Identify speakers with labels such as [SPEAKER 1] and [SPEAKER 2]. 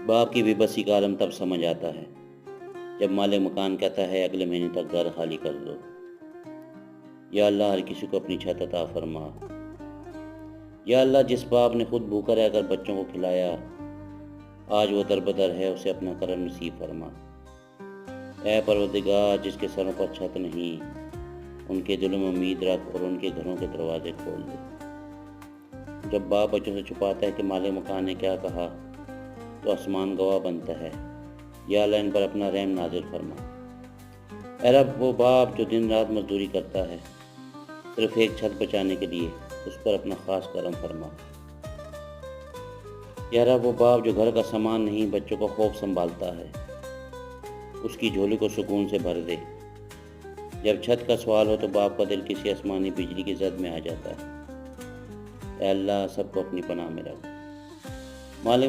[SPEAKER 1] باپ کی بے بسی کا عالم تب سمجھ آتا ہے جب مالک مکان کہتا ہے اگلے مہینے تک گھر خالی کر دو۔ یا اللہ ہر کسی کو اپنی چھت عطا فرما۔ یا اللہ جس باپ نے خود بھوکا رہ کر بچوں کو کھلایا، آج وہ دربدر ہے، اسے اپنا کرم نصیب فرما۔ اے پروردگار جس کے سروں پر چھت نہیں، ان کے دلوں میں امید رکھ اور ان کے گھروں کے دروازے کھول دے۔ جب باپ بچوں سے چھپاتا ہے کہ مالک مکان نے کیا کہا تو آسمان گواہ بنتا ہے۔ یا اللہ ان پر اپنا رحم نازل فرما۔ اے رب وہ باپ جو دن رات مزدوری کرتا ہے صرف ایک چھت بچانے کے لیے، اس پر اپنا خاص کرم فرما۔ یا رب وہ باپ جو گھر کا سامان نہیں بچوں کو خوف سنبھالتا ہے، اس کی جھولی کو سکون سے بھر دے۔ جب چھت کا سوال ہو تو باپ کا دل کسی آسمانی بجلی کی زد میں آ جاتا ہے۔ اے اللہ سب کو اپنی پناہ میں رکھ۔ مالک